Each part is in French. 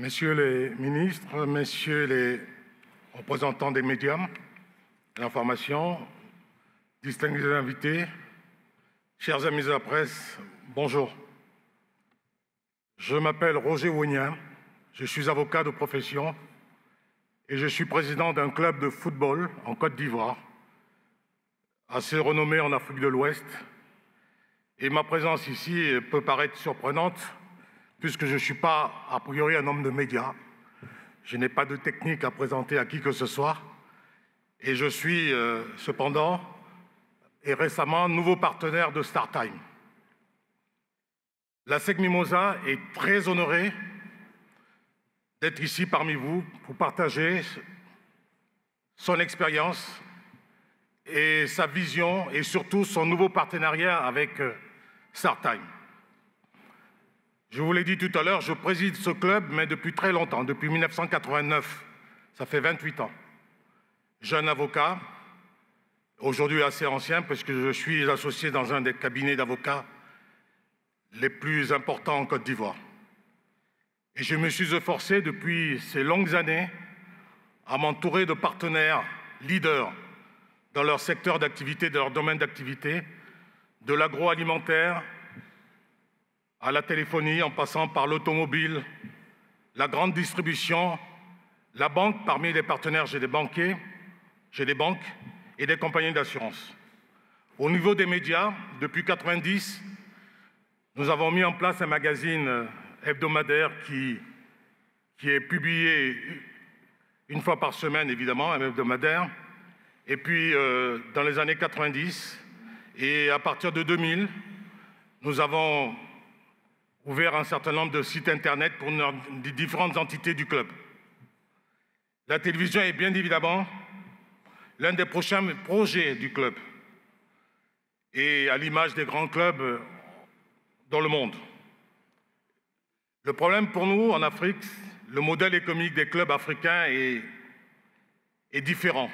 Messieurs les ministres, messieurs les représentants des médias, de l'information, distingués invités, chers amis de la presse, bonjour. Je m'appelle Roger Wonien, je suis avocat de profession et je suis président d'un club de football en Côte d'Ivoire, assez renommé en Afrique de l'Ouest. Et ma présence ici peut paraître surprenante, puisque je ne suis pas a priori un homme de médias. Je n'ai pas de technique à présenter à qui que ce soit. Et je suis cependant, et récemment, nouveau partenaire de StarTime. La SEC Mimosa est très honorée d'être ici parmi vous pour partager son expérience et sa vision et surtout son nouveau partenariat avec StarTime. Je vous l'ai dit tout à l'heure, je préside ce club, mais depuis très longtemps, depuis 1989. Ça fait 28 ans. Jeune avocat, aujourd'hui assez ancien, parce que je suis associé dans un des cabinets d'avocats les plus importants en Côte d'Ivoire. Et je me suis efforcé depuis ces longues années à m'entourer de partenaires leaders dans leur secteur d'activité, dans leur domaine d'activité, de l'agroalimentaire à la téléphonie, en passant par l'automobile, la grande distribution, la banque. Parmi les partenaires, j'ai des banquiers, j'ai des banques et des compagnies d'assurance. Au niveau des médias, depuis 1990, nous avons mis en place un magazine hebdomadaire qui est publié une fois par semaine, évidemment, un hebdomadaire. Et puis, dans les années 90, et à partir de 2000, nous avons ouvert un certain nombre de sites internet pour les différentes entités du club. La télévision est bien évidemment l'un des prochains projets du club, et à l'image des grands clubs dans le monde. Le problème pour nous, en Afrique, le modèle économique des clubs africains est différent.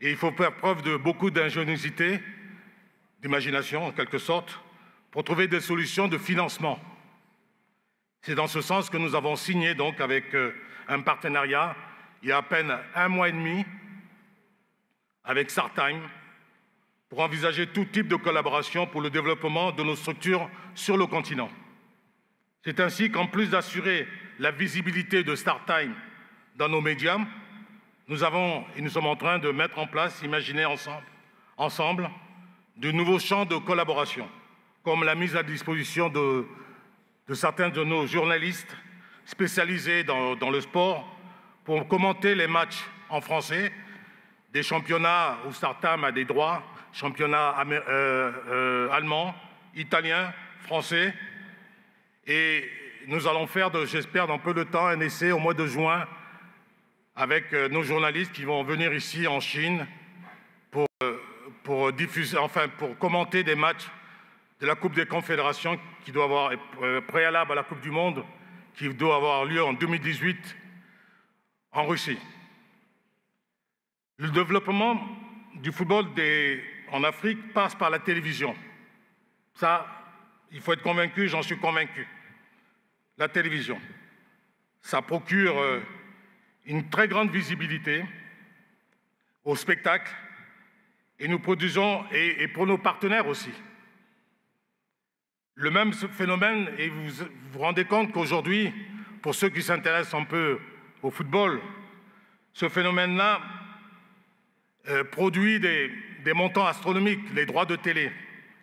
Et il faut faire preuve de beaucoup d'ingéniosité, d'imagination en quelque sorte, pour trouver des solutions de financement. C'est dans ce sens que nous avons signé donc avec un partenariat il y a à peine 1 mois et demi avec StarTime pour envisager tout type de collaboration pour le développement de nos structures sur le continent. C'est ainsi qu'en plus d'assurer la visibilité de StarTime dans nos médias, nous sommes en train de mettre en place, imaginer ensemble de nouveaux champs de collaboration, comme la mise à disposition de certains de nos journalistes spécialisés dans le sport pour commenter les matchs en français, des championnats où StarTime a des droits, championnats allemands, italiens, français. Et nous allons faire, j'espère, dans peu de temps, un essai au mois de juin avec nos journalistes qui vont venir ici en Chine pour diffuser, pour commenter des matchs de la Coupe des Confédérations qui doit avoir préalable à la Coupe du Monde qui doit avoir lieu en 2018 en Russie. Le développement du football en Afrique passe par la télévision. Ça, il faut être convaincu, j'en suis convaincu. La télévision, ça procure une très grande visibilité au spectacle et nous produisons, et pour nos partenaires aussi, le même phénomène. Et vous vous rendez compte qu'aujourd'hui, pour ceux qui s'intéressent un peu au football, ce phénomène-là produit des montants astronomiques, les droits de télé.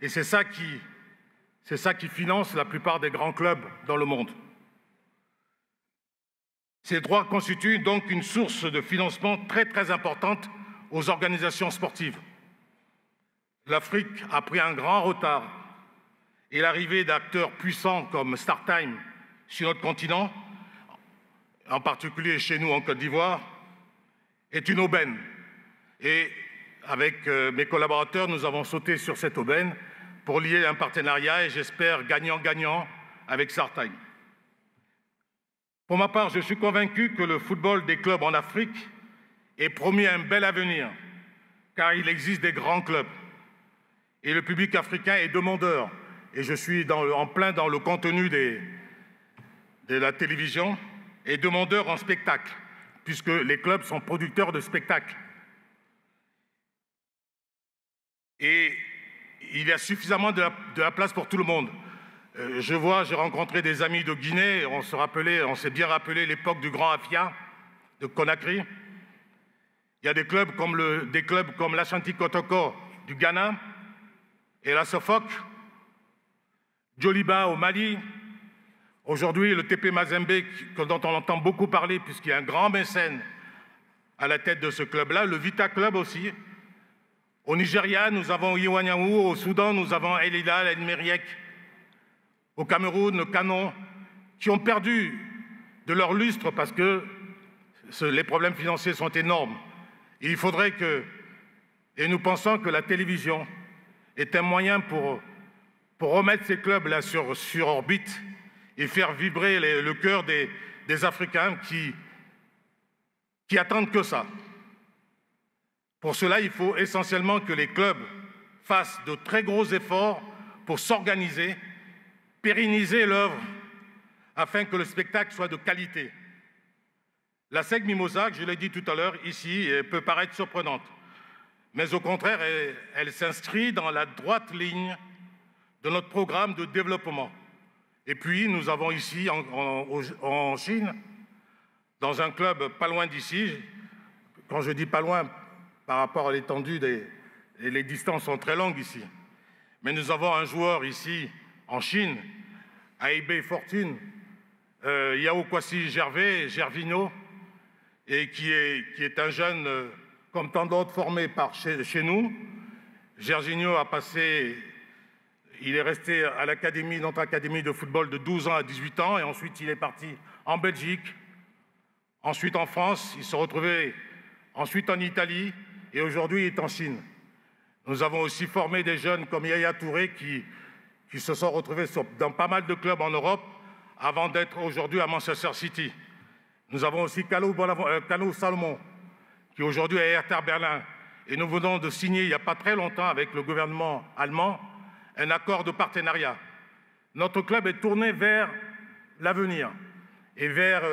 Et c'est ça qui finance la plupart des grands clubs dans le monde. Ces droits constituent donc une source de financement très très importante aux organisations sportives. L'Afrique a pris un grand retard et l'arrivée d'acteurs puissants comme StarTime sur notre continent, en particulier chez nous en Côte d'Ivoire, est une aubaine. Et avec mes collaborateurs, nous avons sauté sur cette aubaine pour lier un partenariat et j'espère gagnant-gagnant avec StarTime. Pour ma part, je suis convaincu que le football des clubs en Afrique est promis un bel avenir, car il existe des grands clubs. Et le public africain est demandeur. Et je suis en plein dans le contenu de la télévision. et demandeurs en spectacle, puisque les clubs sont producteurs de spectacles. Et il y a suffisamment de la place pour tout le monde. J'ai rencontré des amis de Guinée, on s'est bien rappelé l'époque du Grand Afia de Conakry. Il y a des clubs comme l'Ashanti Kotoko du Ghana et la Suffolk, Djoliba au Mali. Aujourd'hui, le TP Mazembe, dont on entend beaucoup parler puisqu'il y a un grand mécène à la tête de ce club-là, le Vita Club aussi. Au Nigeria, nous avons Iwanyaou, au Soudan, nous avons El Hilal, El Meriek. Au Cameroun, le Canon, qui ont perdu de leur lustre parce que les problèmes financiers sont énormes. Et il faudrait et nous pensons que la télévision est un moyen pour remettre ces clubs-là sur orbite et faire vibrer le cœur des Africains qui attendent que ça. Pour cela, il faut essentiellement que les clubs fassent de très gros efforts pour s'organiser, pérenniser l'œuvre afin que le spectacle soit de qualité. La SEG Mimosa, je l'ai dit tout à l'heure, ici, peut paraître surprenante. Mais au contraire, elle s'inscrit dans la droite ligne de notre programme de développement. Et puis, nous avons ici, en Chine, dans un club pas loin d'ici, quand je dis pas loin, par rapport à l'étendue, les distances sont très longues ici. Mais nous avons un joueur ici, en Chine, à eBay Fortune, Yao Kwasi Gervinho, et qui est un jeune, comme tant d'autres, formé chez nous. Gervinho il est resté à notre académie de football de 12 ans à 18 ans, et ensuite il est parti en Belgique, ensuite en France, il s'est retrouvé ensuite en Italie, et aujourd'hui il est en Chine. Nous avons aussi formé des jeunes comme Yaya Touré qui se sont retrouvés dans pas mal de clubs en Europe avant d'être aujourd'hui à Manchester City. Nous avons aussi Kalou Salomon, qui aujourd'hui est à Hertha Berlin. Et nous venons de signer il n'y a pas très longtemps avec le gouvernement allemand un accord de partenariat. Notre club est tourné vers l'avenir et vers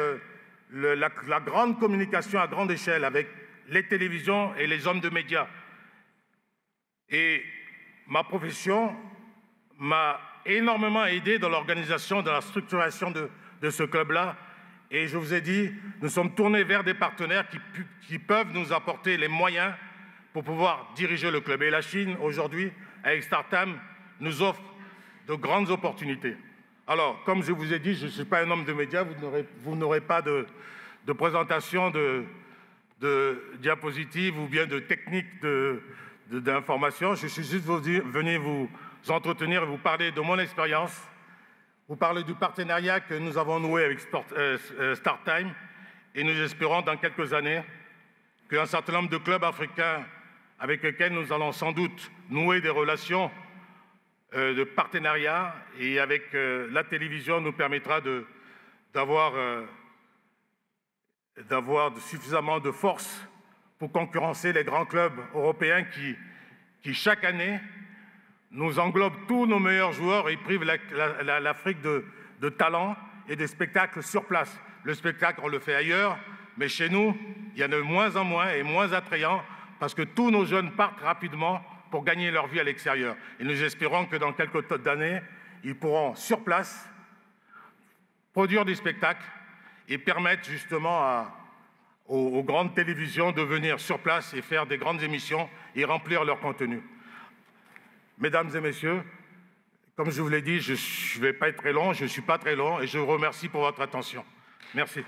la grande communication à grande échelle avec les télévisions et les hommes de médias. Et ma profession m'a énormément aidé dans l'organisation, dans la structuration de ce club-là. Et je vous ai dit, nous sommes tournés vers des partenaires qui peuvent nous apporter les moyens pour pouvoir diriger le club. Et la Chine, aujourd'hui, avec StarTime, nous offre de grandes opportunités. Alors, comme je vous ai dit, je ne suis pas un homme de médias, vous n'aurez pas de présentation de diapositives ou bien de techniques d'information. Je suis juste venu vous entretenir et vous parler de mon expérience, vous parler du partenariat que nous avons noué avec StarTime, et nous espérons dans quelques années qu'un certain nombre de clubs africains avec lesquels nous allons sans doute nouer des relations de partenariat, et avec la télévision nous permettra d'avoir suffisamment de force pour concurrencer les grands clubs européens qui chaque année, nous englobent tous nos meilleurs joueurs et privent l'Afrique de talent et de spectacles sur place. Le spectacle, on le fait ailleurs, mais chez nous, il y en a de moins en moins et moins attrayant parce que tous nos jeunes partent rapidement pour gagner leur vie à l'extérieur. Et nous espérons que dans quelques années, ils pourront, sur place, produire des spectacles et permettre justement aux grandes télévisions de venir sur place et faire des grandes émissions et remplir leur contenu. Mesdames et messieurs, comme je vous l'ai dit, je ne vais pas être très long, je ne suis pas très long, et je vous remercie pour votre attention. Merci.